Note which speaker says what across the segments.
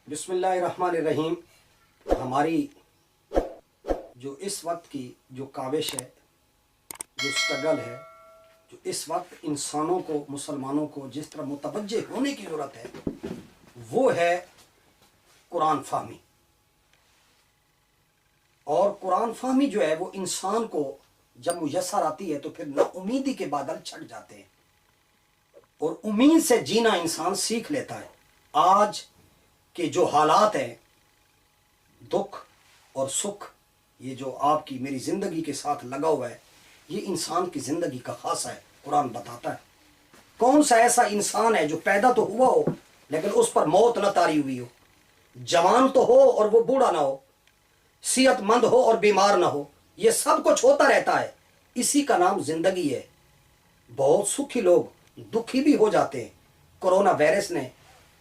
Speaker 1: बिस्मिल्लाहिर्रहमानिर्रहीम। हमारी जो इस वक्त की जो काविश है, जो स्ट्रगल है, जो इस वक्त इंसानों को, मुसलमानों को जिस तरह मुतवज्जे होने की ज़रूरत है, वो है कुरान फ़हमी। और कुरान फ़हमी जो है वो इंसान को जब मुयस्सर आती है तो फिर नाउमीदी के बादल छट जाते हैं और उम्मीद से जीना इंसान सीख लेता है। आज के जो हालात हैं, दुख और सुख, ये जो आपकी मेरी ज़िंदगी के साथ लगा हुआ है, ये इंसान की ज़िंदगी का खासा है। कुरान बताता है कौन सा ऐसा इंसान है जो पैदा तो हुआ हो लेकिन उस पर मौत न तारी हुई हो, जवान तो हो और वो बूढ़ा ना हो, सेहतमंद हो और बीमार ना हो, ये सब कुछ होता रहता है। इसी का नाम जिंदगी है। बहुत सुखी लोग दुखी भी हो जाते हैं। कोरोना वायरस ने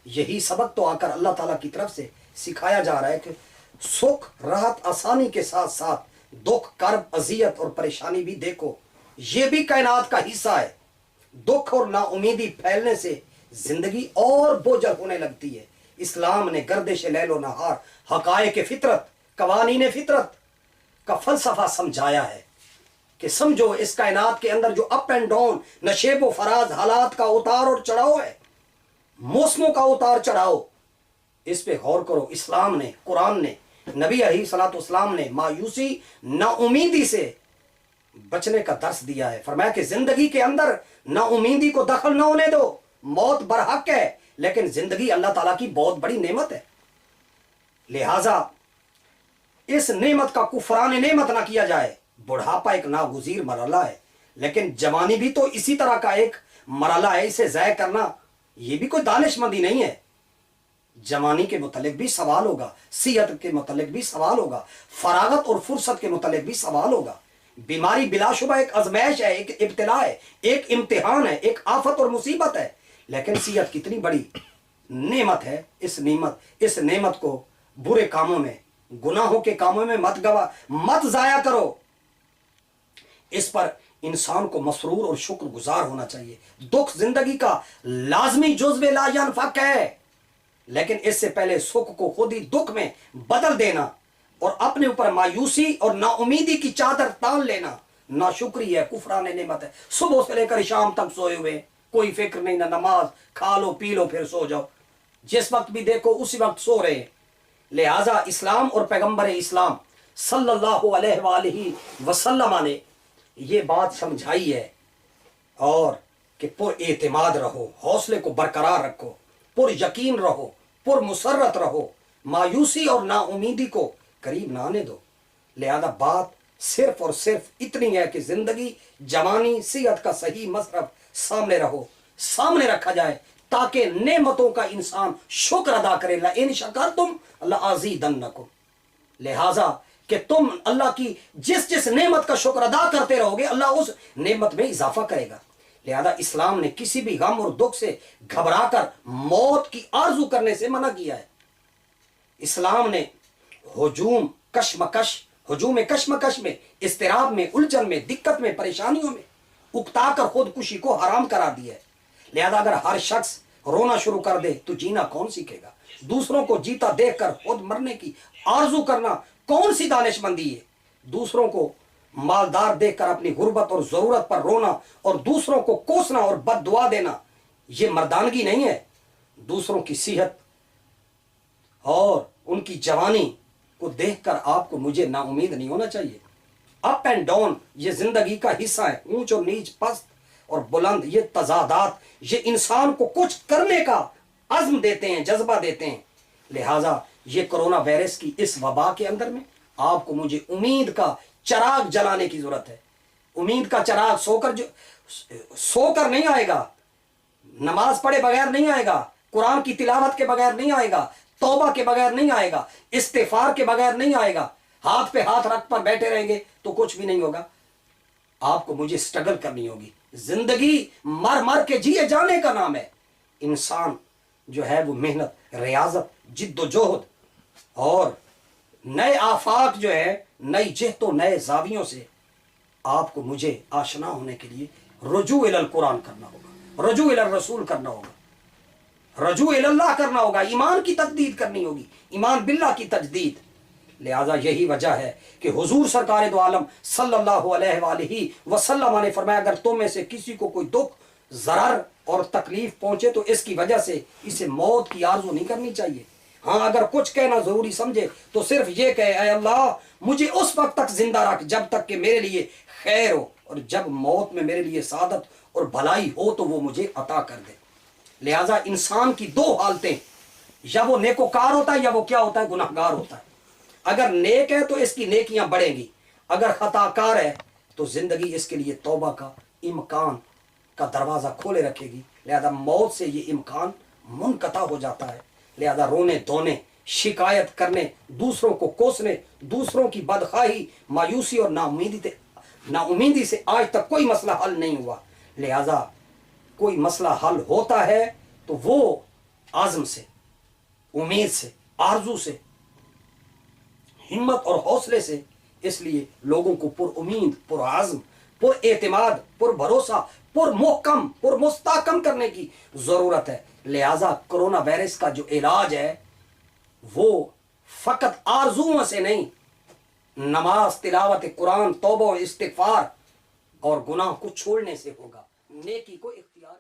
Speaker 1: यही सबक तो आकर अल्लाह ताला की तरफ से सिखाया जा रहा है कि सुख राहत आसानी के साथ साथ दुख कर्ब अजियत और परेशानी भी देखो, ये भी कायनात का हिस्सा है। दुख और नाउमीदी फैलने से जिंदगी और बोझल होने लगती है। इस्लाम ने गर्दिश लैलो नहार, हकायक फितरत, कवानीन फितरत का फलसफा समझाया है कि समझो इस कायनात के अंदर जो अप एंड डाउन, नशेब व फराज, हालात का उतार और चढ़ाव है, मौसमों का उतार चढ़ाव, इस पे गौर करो। इस्लाम ने, कुरान ने, नबी अलैहिस्सलाम ने मायूसी नाउमीदी से बचने का दर्स दिया है। फरमाया कि जिंदगी के अंदर नाउमीदी को दखल न होने दो। मौत बरहक है लेकिन जिंदगी अल्लाह ताला की बहुत बड़ी नेमत है, लिहाजा इस नेमत का कुफरान नेमत ना किया जाए। बुढ़ापा एक नागुज़ीर मरला है लेकिन जवानी भी तो इसी तरह का एक मरला है। इसे ज़ाय करना ये भी कोई दानिशमंदी नहीं है। जवानी के मुतल्लिक भी सवाल होगा, सेहत के मुतल्लिक भी सवाल होगा, फरागत और फुर्सत के मुतल्लिक भी सवाल होगा। बीमारी बिलाशुबा एक आजमाइश है, एक इब्तिला है, एक इम्तिहान है, एक आफत और मुसीबत है, लेकिन सेहत कितनी बड़ी नेमत है। इस नेमत को बुरे कामों में, गुनाहों के कामों में मत ज़ाया करो। इस पर इंसान को मसरूर और शुक्रगुजार होना चाहिए। दुख जिंदगी का लाजमी जुज़्व ला यनफक है, लेकिन इससे पहले सुख को खुद ही दुख में बदल देना और अपने ऊपर मायूसी और नाउमीदी की चादर तान लेना नाशुक्री है, कुफरान नेमत है। सुबह से लेकर शाम तक सोए हुए, कोई फिक्र नहीं, ना नमाज, खा लो पी लो फिर सो जाओ, जिस वक्त भी देखो उसी वक्त सो रहे हैं। लिहाजा इस्लाम और पैगंबर इस्लाम सल्लल्लाहु अलैहि वसल्लम ने ये बात समझाई है और कि पुर एतमाद रहो, हौसले को बरकरार रखो, पुर यकीन रहो, पुर मुसर्रत रहो, मायूसी और नाउमीदी को करीब ना आने दो। लिहाजा बात सिर्फ और सिर्फ इतनी है कि जिंदगी, जवानी, सेहत का सही मसरफ सामने रखा जाए ताकि नेमतों का इंसान शुक्र अदा करे। ला इन शकरतुम लअज़ीदन्नकुम। लिहाजा कि तुम अल्लाह की जिस जिस नेमत का शुक्र अदा करते रहोगे अल्लाह उस नेमत में इजाफा करेगा। लिहाजा इस्लाम ने किसी भी गम और दुख से घबराकर मौत की आरजू करने से मना किया है। इस्लाम ने हुजूम कश्मकश में, इस्तिराब में, उलझन में, दिक्कत में, परेशानियों में उकताकर खुदकुशी को हराम करा दिया है। लिहाजा अगर हर शख्स रोना शुरू कर दे तो जीना कौन सीखेगा? दूसरों को जीता देखकर खुद मरने की आरजू करना कौन सी दानिशमंदी है? दूसरों को मालदार देखकर अपनी गुर्बत और जरूरत पर रोना और दूसरों को कोसना और बद्दुआ देना, यह मर्दानगी नहीं है। दूसरों की सेहत और उनकी जवानी को देखकर आपको, मुझे नाउमीद नहीं होना चाहिए। अप एंड डाउन ये जिंदगी का हिस्सा है। ऊंच और नीच, पस्त और बुलंद, ये तजादात, ये इंसान को कुछ करने का अज़्म देते हैं, जज्बा देते हैं। लिहाजा ये कोरोना वायरस की इस वबा के अंदर में आपको मुझे उम्मीद का चराग जलाने की जरूरत है। उम्मीद का चराग सोकर नहीं आएगा, नमाज पढ़े बगैर नहीं आएगा, कुरान की तिलावत के बगैर नहीं आएगा, तौबा के बगैर नहीं आएगा, इस्तिगफार के बगैर नहीं आएगा। हाथ पे हाथ रख कर बैठे रहेंगे तो कुछ भी नहीं होगा। आपको मुझे स्ट्रगल करनी होगी। जिंदगी मर मर के जिए जाने का नाम है। इंसान जो है वो मेहनत, रियाजत, जिद्दोजहद और नए आफाक जो है, नई जिहतों, नए जावियों से आपको मुझे आशना होने के लिए रुजू इलल कुरान करना होगा, रुजू इलल रसूल करना होगा। रजू इल्लाह करना होगा, ईमान की तजदीद करनी होगी, ईमान बिल्लाह की तजदीद। लिहाजा यही वजह है कि हुजूर सरकार दो आलम सल्लल्लाहु अलैहि वसल्लम ने फरमाया, अगर तुम में से किसी को कोई दुख, ज़रर और तकलीफ पहुंचे तो इसकी वजह से इसे मौत की आरजू नहीं करनी चाहिए। हाँ, अगर कुछ कहना जरूरी समझे तो सिर्फ ये कहे, ऐ अल्लाह मुझे उस वक्त तक जिंदा रख जब तक कि मेरे लिए खैर हो, और जब मौत में मेरे लिए सादत और भलाई हो तो वो मुझे अता कर दे। लिहाजा इंसान की दो हालतें, या वो नेकोकार होता है या वो क्या होता है, गुनाहगार होता है। अगर नेक है तो इसकी नेकियां बढ़ेंगी, अगर खताकार है तो जिंदगी इसके लिए तौबा का इम्कान का दरवाजा खोले रखेगी। लिहाजा मौत से ये इम्कान मुनक़ता हो जाता है। लिहाजा रोने धोने, शिकायत करने, दूसरों को कोसने, दूसरों की बदखाही, मायूसी और नाउमीदी से आज तक कोई मसला हल नहीं हुआ। लिहाजा कोई मसला हल होता है तो वो आज़म से, उम्मीद से, आरजू से, हिम्मत और हौसले से। इसलिए लोगों को पुरउम्मीद, पुरआज़म, पुरएतिमाद, पुरभरोसा, पुरमुहकम, पुरमुस्ताकम करने की ज़रूरत है। लिहाजा कोरोना वायरस का जो इलाज है वो फ़कत आरजुओं से नहीं, नमाज, तिलावत कुरान, तौबा, इस्तिग़फ़ार और गुनाह को छोड़ने से होगा। नेकी को इख्तियार